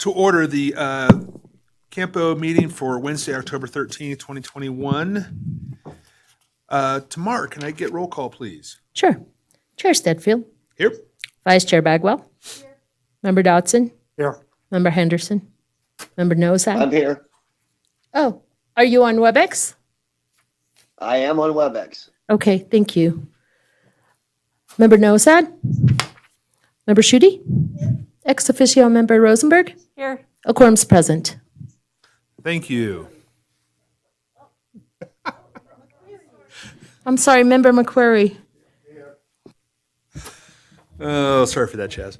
to order the CAMPO meeting for Wednesday, October 13th, 2021. Tamar, can I get roll call, please? Sure. Chair Stedfield. Here. Vice Chair Bagwell. Here. Member Dodson. Here. Member Henderson. Member Nozad. I'm here. Oh, are you on WebEx? I am on WebEx. Okay, thank you. Member Nozad. Member Schutte. Ex officio Member Rosenberg. Here. A quorum's present. Thank you. I'm sorry, Member McQuarrie. Oh, sorry for that, Chaz.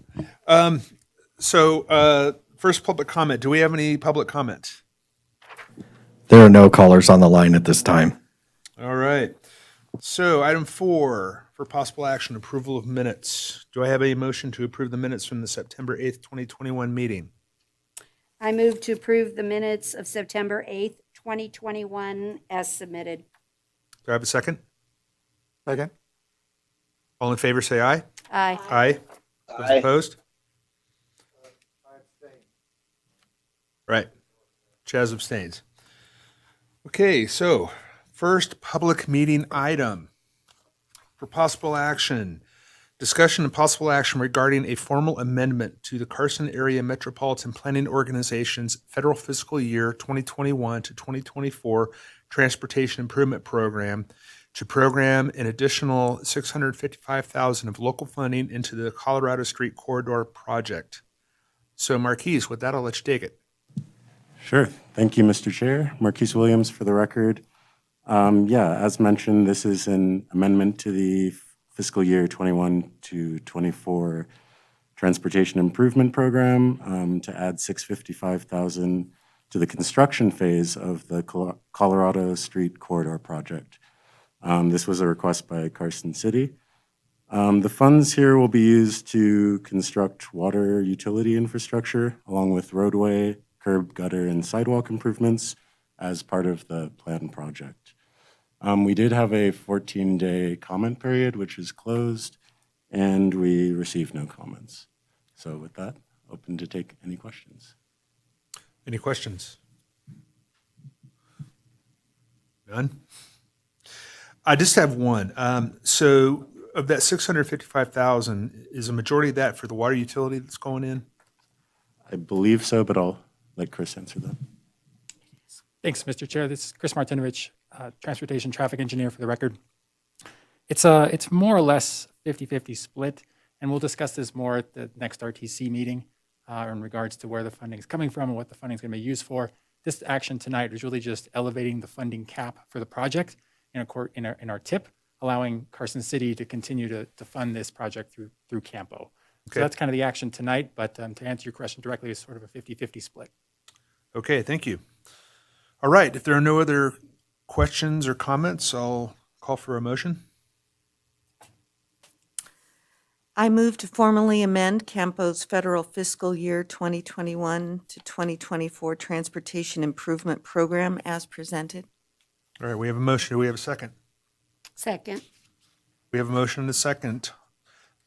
First public comment. Do we have any public comment? There are no callers on the line at this time. All right. So item 4 for possible action, approval of minutes. Do I have a motion to approve the minutes from the September 8th, 2021 meeting? I move to approve the minutes of September 8th, 2021 as submitted. Do I have a second? Second. All in favor, say aye. Aye. Aye. Those Aye. opposed? Right. Chaz abstains. Okay, so first public meeting item for possible action. Discussion and possible action regarding a formal amendment to the Carson Area Metropolitan Planning Organization's federal fiscal year 2021 to 2024 Transportation Improvement Program to program an additional $655,000 of local funding into the Colorado Street Corridor project. So Marquise, with that, I'll let you take it. Sure. Thank you, Mr. Chair. Marquise Williams for the record. As mentioned, this is an amendment to the fiscal year 21 to 24 Transportation Improvement Program to add $655,000 to the construction phase of the Colorado Street Corridor project. This was a request by Carson City. The funds here will be used to construct water utility infrastructure along with roadway, curb, gutter, and sidewalk improvements as part of the planned project. We did have a 14-day comment period, which is closed, and we received no comments. So with that, open to take any questions. Any questions? None? I just have one. So of that $655,000, is a majority of that for the water utility that's going in? I believe so, but I'll let Chris answer that. Thanks, Mr. Chair. This is Chris Martinovich, Transportation Traffic Engineer for the record. It's more or less 50-50 split, and we'll discuss this more at the next RTC meeting in regards to where the funding is coming from and what the funding is going to be used for. This action tonight is really just elevating the funding cap for the project in our TIP, allowing Carson City to continue to fund this project through CAMPO. Okay. So that's kind of the action tonight, but to answer your question directly, it's sort of a 50-50 split. Okay, thank you. All right, if there are no other questions or comments, I'll call for a motion. I move to formally amend CAMPO's federal fiscal year 2021 to 2024 Transportation Improvement Program as presented. All right, we have a motion. Do we have a second? Second. We have a motion and a second.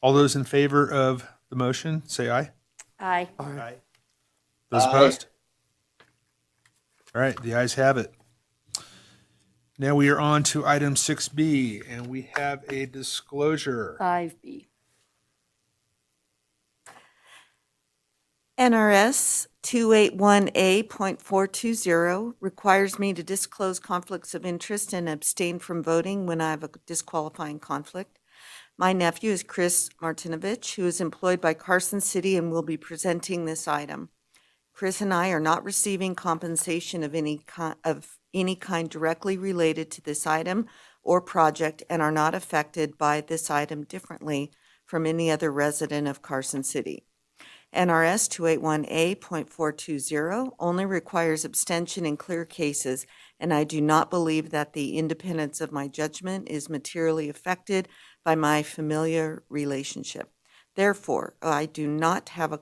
All those in favor of the motion, say aye. Aye. Aye. Those Aye. opposed? All right, the ayes have it. Now we are on to item 6B, and we have a disclosure. 5B. NRS 281A.420 requires me to disclose conflicts of interest and abstain from voting when I have a disqualifying conflict. My nephew is Chris Martinovich, who is employed by Carson City and will be presenting this item. Chris and I are not receiving compensation of any kind directly related to this item or project and are not affected by this item differently from any other resident of Carson City. NRS 281A.420 only requires abstention in clear cases, and I do not believe that the independence of my judgment is materially affected by my familiar relationship. Therefore, I do not have a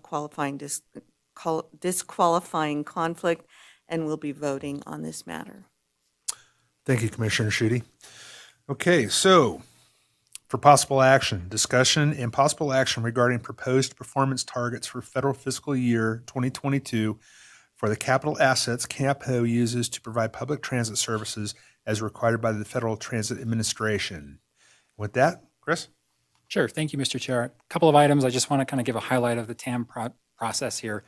disqualifying conflict and will be voting on this matter. Thank you, Commissioner Schutte. Okay, so For possible action, discussion and possible action regarding proposed performance targets for federal fiscal year 2022 for the capital assets CAMPO uses to provide public transit services as required by the Federal Transit Administration. With that, Chris? Sure. Thank you, Mr. Chair. A couple of items. I just want to kind of give a highlight of the TAM process here.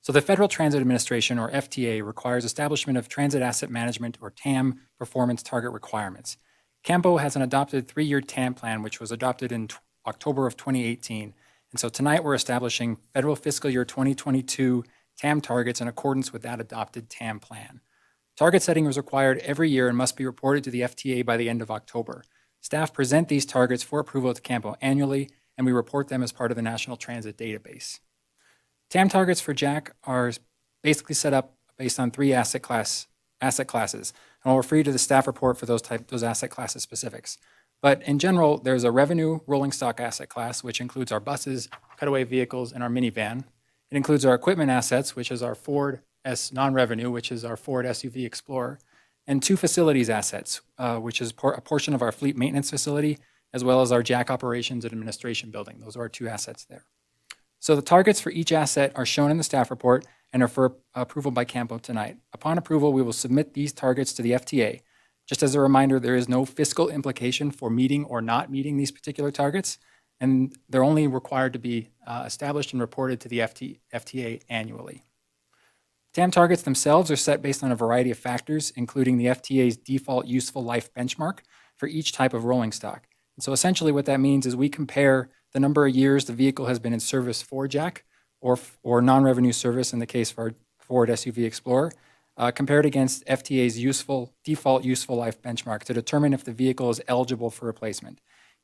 So the Federal Transit Administration, or FTA, requires establishment of transit asset management, or TAM, performance target requirements. CAMPO has an adopted 3-year TAM plan, which was adopted in October of 2018. And so tonight we're establishing federal fiscal year 2022 TAM targets in accordance with that adopted TAM plan. Target setting is required every year and must be reported to the FTA by the end of October. Staff present these targets for approval to CAMPO annually, and we report them as part of the National Transit Database. TAM targets for JAC are basically set up based on 3 asset classes, and I'll refer you to the staff report for those asset classes specifics. But in general, there's a revenue rolling stock asset class, which includes our buses, cutaway vehicles, and our minivan. It includes our equipment assets, which is our Ford non-revenue, which is our Ford SUV Explorer, and 2 facilities assets, which is a portion of our fleet maintenance facility, as well as our JAC operations and administration building. Those are our 2 assets there. So the targets for each asset are shown in the staff report and are for approval by CAMPO tonight. Upon approval, we will submit these targets to the FTA. Just as a reminder, there is no fiscal implication for meeting or not meeting these particular targets, and they're only required to be established and reported to the FTA annually. TAM targets themselves are set based on a variety of factors, including the FTA's default useful life benchmark for each type of rolling stock. And so essentially what that means is we compare the number of years the vehicle has been in service for JAC or non-revenue service in the case for our Ford SUV Explorer, compared against FTA's default useful life benchmark to determine if the vehicle is eligible for replacement.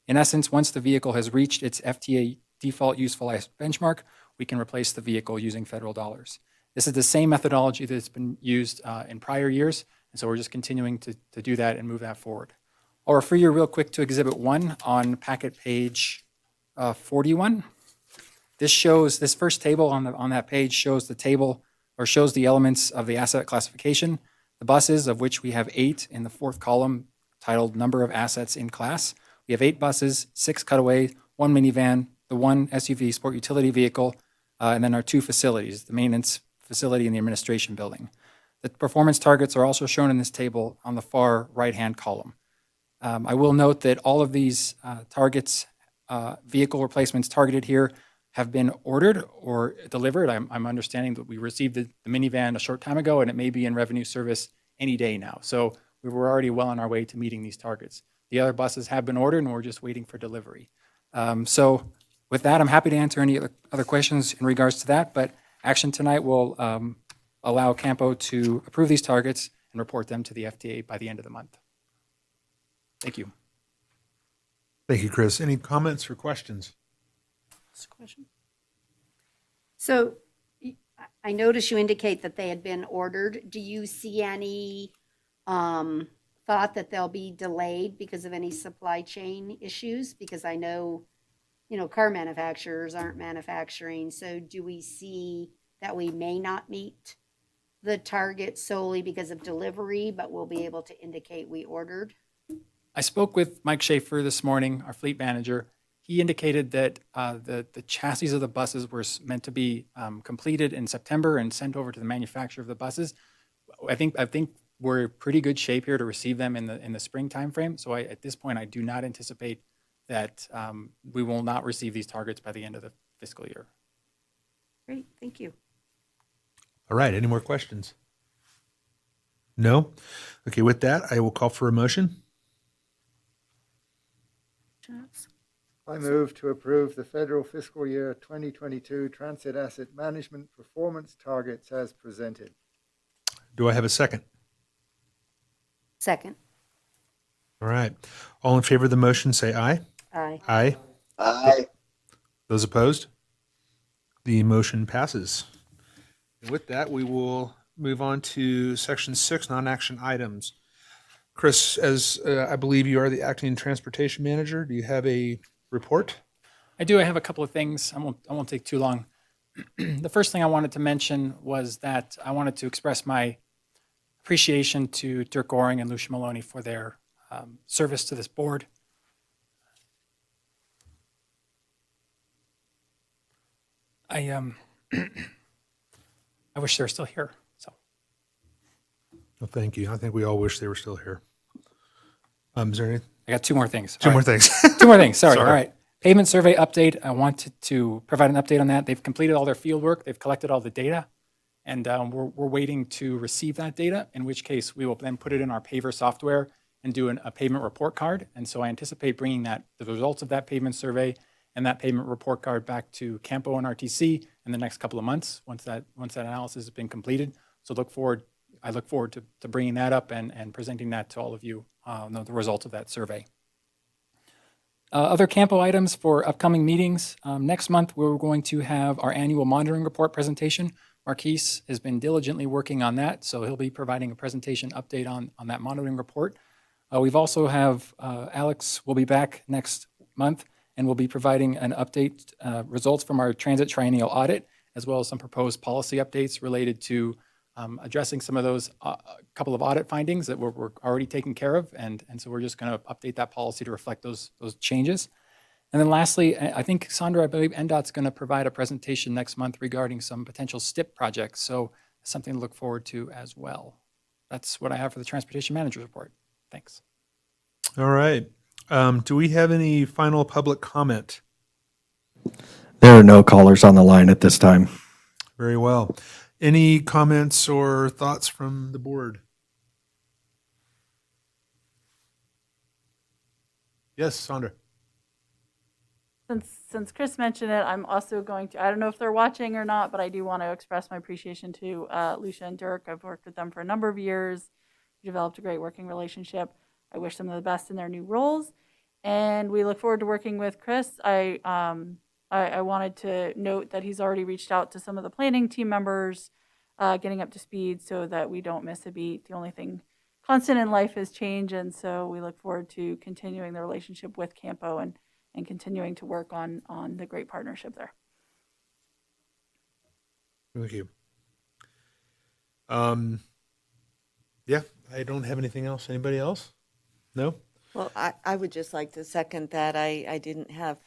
In essence, once the vehicle has reached its FTA default useful life benchmark, we can replace the vehicle using federal dollars. This is the same methodology that's been used in prior years, and so we're just continuing to do that and move that forward. I'll refer you real quick to Exhibit 1 on packet page 41. This first table on that page shows the table, or shows the elements of the asset classification. The buses, of which we have 8 in the 4th column, titled Number of Assets in Class. We have 8 buses, 6 cutaway, 1 minivan, the 1 SUV sport utility vehicle, and then our 2 facilities, the maintenance facility and the administration building. The performance targets are also shown in this table on the far right-hand column. I will note that all of these targets, vehicle replacements targeted here, have been ordered or delivered. I'm understanding that we received the minivan a short time ago, and it may be in revenue service any day now. So we were already well on our way to meeting these targets. The other buses have been ordered, and we're just waiting for delivery. So with that, I'm happy to answer any other questions in regards to that, but action tonight will allow CAMPO to approve these targets and report them to the FTA by the end of the month. Thank you. Thank you, Chris. Any comments or questions? So I notice you indicate that they had been ordered. Do you see any thought that they'll be delayed because of any supply chain issues? Because I know, car manufacturers aren't manufacturing. So do we see that we may not meet the target solely because of delivery, but we'll be able to indicate we ordered? I spoke with Mike Schaefer this morning, our fleet manager. He indicated that the chassis of the buses were meant to be completed in September and sent over to the manufacturer of the buses. I think we're in pretty good shape here to receive them in the spring timeframe. So at this point, I do not anticipate that we will not receive these targets by the end of the fiscal year. Great, thank you. All right, any more questions? No? Okay, with that, I will call for a motion. I move to approve the federal fiscal year 2022 transit asset management performance targets as presented. Do I have a second? Second. All right. All in favor of the motion, say aye. Aye. Aye. Aye. Those opposed? The motion passes. And with that, we will move on to Section 6, non-action items. Chris, as I believe you are the acting transportation manager, do you have a report? I do. I have a couple of things. I won't take too long. The first thing I wanted to mention was that I wanted to express my appreciation to Dirk Goring and Lucia Maloney for their service to this board. I wish they were still here. So Well, thank you. I think we all wish they were still here. Is there any, I got two more things. two All more right. things? Two more things. Sorry. Sorry. All right. Pavement survey update. I wanted to provide an update on that. They've completed all their field work. They've collected all the data, and we're waiting to receive that data, in which case we will then put it in our paver software and do a pavement report card. And so I anticipate bringing the results of that pavement survey and that pavement report card back to CAMPO and RTC in the next couple of months once that analysis has been completed. So I look forward to bringing that up and presenting that to all of you, the results of that survey. Other CAMPO items for upcoming meetings. Next month, we're going to have our annual monitoring report presentation. Marquise has been diligently working on that, so he'll be providing a presentation update on that monitoring report. We've also have Alex will be back next month and will be providing an update, results from our transit triennial audit, as well as some proposed policy updates related to addressing some of those couple of audit findings that we're already taking care of. And so we're just going to update that policy to reflect those changes. And then lastly, I think, Sandra, I believe NDOT's going to provide a presentation next month regarding some potential STIP projects. So something to look forward to as well. That's what I have for the Transportation Manager's Report. Thanks. All right. Do we have any final public comment? There are no callers on the line at this time. Very well. Any comments or thoughts from the board? Yes, Sandra. Since Chris mentioned it, I'm also going to, I don't know if they're watching or not, but I do want to express my appreciation to Lucia and Dirk. I've worked with them for a number of years. We developed a great working relationship. I wish them the best in their new roles. And we look forward to working with Chris. I wanted to note that he's already reached out to some of the planning team members, getting up to speed so that we don't miss a beat. The only thing constant in life is change, and so we look forward to continuing the relationship with CAMPO and continuing to work on the great partnership there. Thank you. Yeah, I don't have anything else. Anybody else? No? Well, I would just like to second that. I didn't have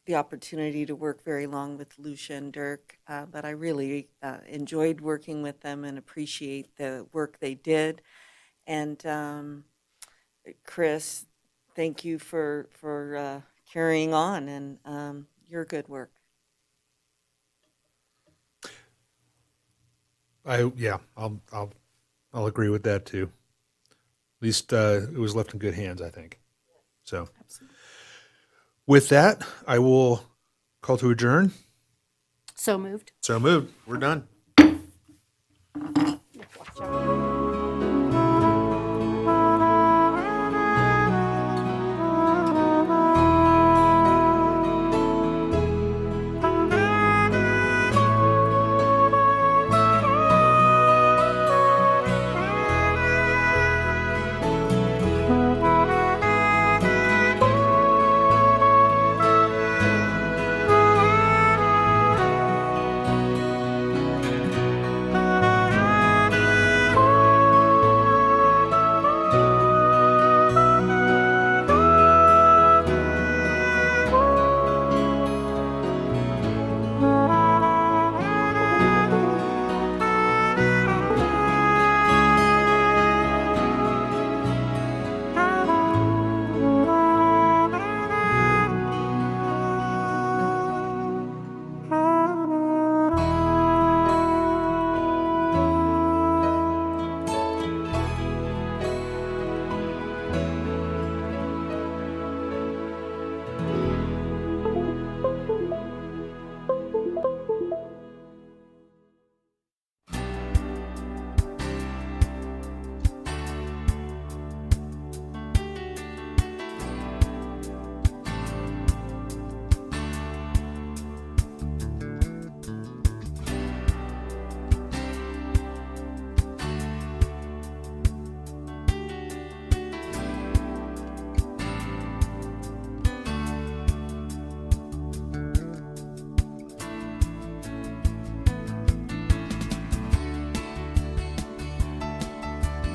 the opportunity to work very long with Lucia and Dirk, but I really enjoyed working with them and appreciate the work they did. And Chris, thank you for carrying on and your good work. I'll agree with that too. At least it was left in good hands, I think. So, with that, I will call to adjourn. So moved. So moved. We're done. Watch out.